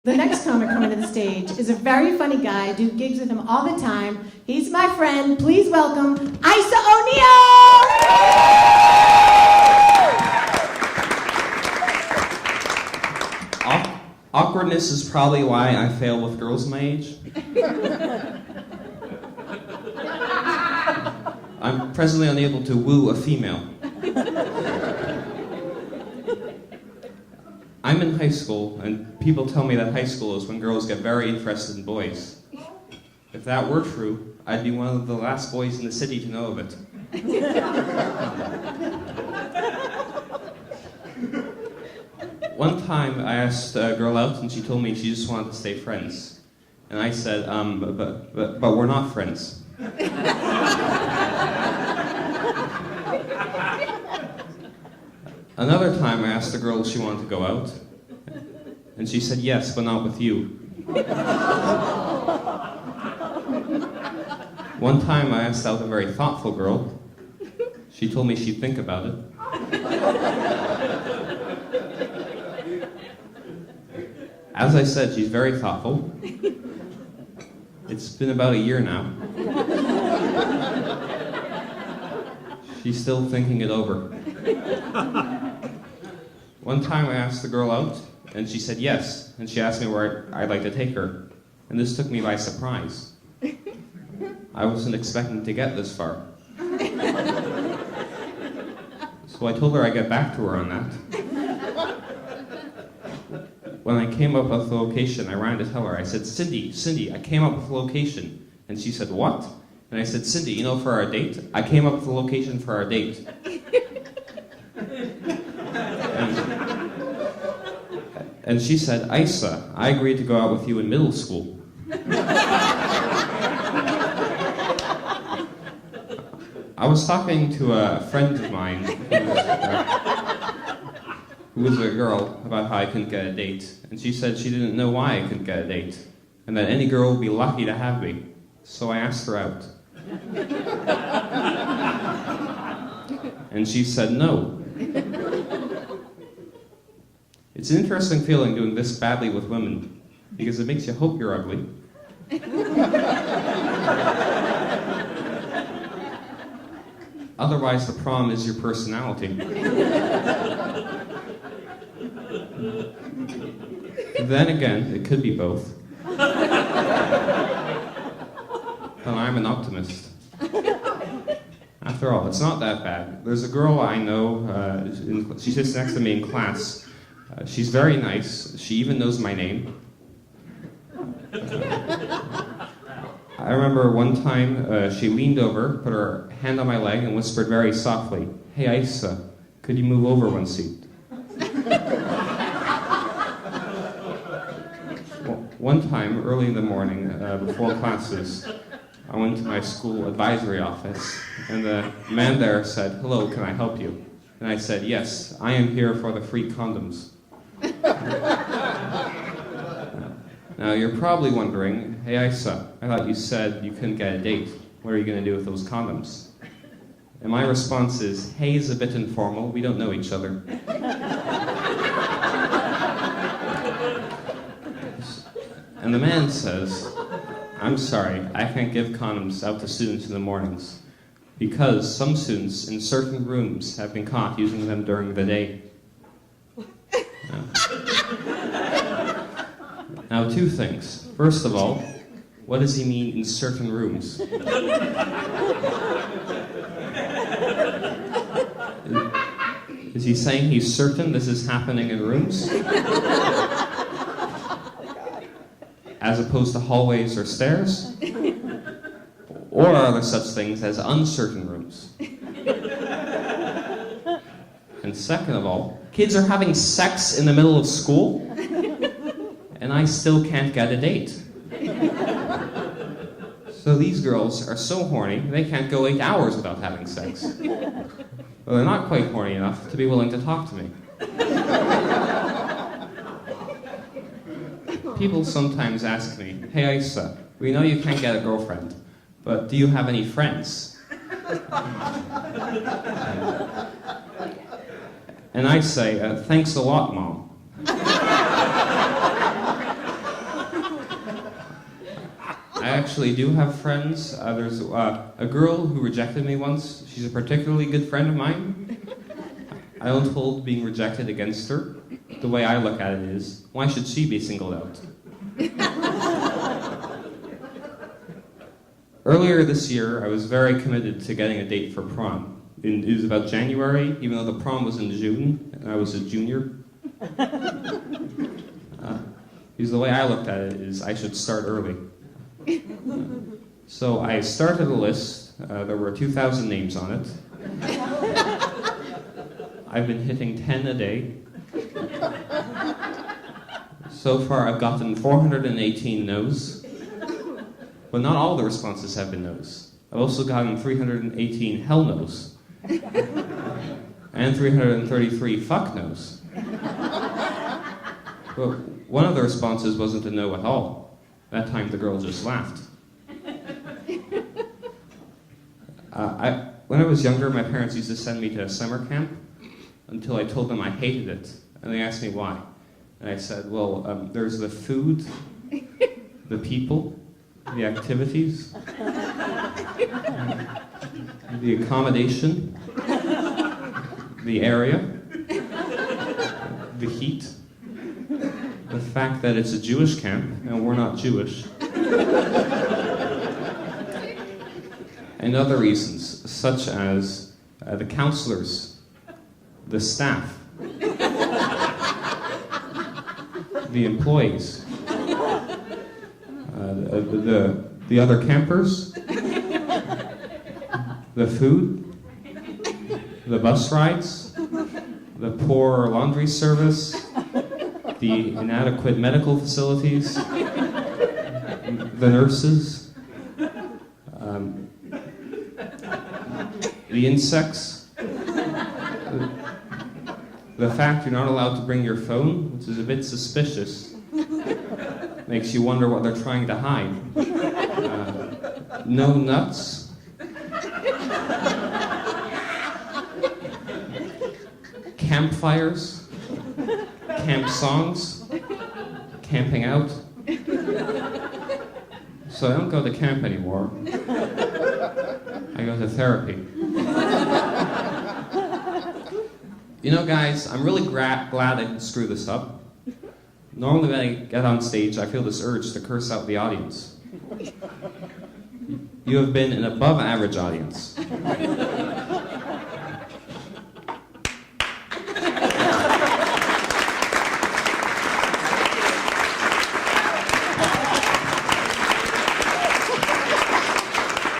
The next comic coming to the stage is a very funny guy. I do gigs with him all the time. He's my friend. Please welcome Aise O'Neil! Awkwardness is probably why I fail with girls my age. I'm presently unable to woo a female. I'm in high school, and people tell me that high school is when girls get very interested in boys. If that were true, I'd be one of the last boys in the city to know of it. One time I asked a girl out, and she told me she just wanted to stay friends. And I said, but we're not friends. Another time I asked a girl if she wanted to go out, and she said yes, but not with you. One time I asked out a very thoughtful girl. She told me she'd think about it. As I said, she's very thoughtful. It's been about a year now. She's still thinking it over. One time I asked the girl out, and she said yes, and she asked me where I'd like to take her. And this took me by surprise. I wasn't expecting to get this far. So I told her I'd get back to her on that. When I came up with the location, I ran to tell her. I said, Cindy, I came up with the location. And she said, what? And I said, Cindy, you know, for our date, I came up with the location for our date. And she said, Aise, I agreed to go out with you in middle school. I was talking to a friend of mine who was a girl about how I couldn't get a date. And she said she didn't know why I couldn't get a date, and that any girl would be lucky to have me. So I asked her out. And she said no. It's an interesting feeling doing this badly with women, because it makes you hope you're ugly. Otherwise, the problem is your personality. Then again, it could be both. But I'm an optimist. After all, it's not that bad. There's a girl I know, she sits next to me in class. She's very nice. She even knows my name. I remember one time she leaned over, put her hand on my leg, and whispered very softly, "Hey, Aise, could you move over one seat?" One time, early in the morning, before classes, I went to my school advisory office, and the man there said, "Hello, can I help you?" And I said, "Yes, I am here for the free condoms." Now, you're probably wondering, "Hey, Aise, I thought you said you couldn't get a date. What are you going to do with those condoms?" And my response is, "Hey is a bit informal. We don't know each other." And the man says, "I'm sorry, I can't give condoms out to students in the mornings, because some students in certain rooms have been caught using them during the day." Now, two things. First of all, what does he mean in certain rooms? Is he saying he's certain this is happening in rooms? As opposed to hallways or stairs? Or are there such things as uncertain rooms? And second of all, kids are having sex in the middle of school, and I still can't get a date. So these girls are so horny, they can't go 8 hours without having sex. Well, they're not quite horny enough to be willing to talk to me. People sometimes ask me, "Hey, Aise, we know you can't get a girlfriend, but do you have any friends?" And I say, "Thanks a lot, Mom." actually do have friends. There's a girl who rejected me once. She's a particularly good friend of mine. I don't hold being rejected against her. The way I look at it is, why should she be singled out? Earlier this year, I was very committed to getting a date for prom. It was about January, even though the prom was in June, and I was a junior. Because the way I looked at it is, I should start early. So I started a list. There were 2,000 names on it. I've been hitting 10 a day. So far, I've gotten 418 no's. But not all the responses have been no's. I've also gotten 318 hell no's. And 333 fuck no's. But one of the responses wasn't a no at all. That time the girl just laughed. When I was younger, my parents used to send me to a summer camp until I told them I hated it. And they asked me why. And I said, well, there's the food, the people, the activities, the accommodation, the area, the heat, the fact that it's a Jewish camp and we're not Jewish, and other reasons, such as the counselors, the staff, the employees, the other campers, the food, the bus rides, the poor laundry service, the inadequate medical facilities, the nurses, the insects, the fact you're not allowed to bring your phone, which is a bit suspicious, makes you wonder what they're trying to hide. No nuts. Campfires. Camp songs. Camping out. So I don't go to camp anymore. I go to therapy. You know, guys, I'm really glad I didn't screw this up. Normally when I get on stage, I feel this urge to curse out the audience. You have been an above-average audience.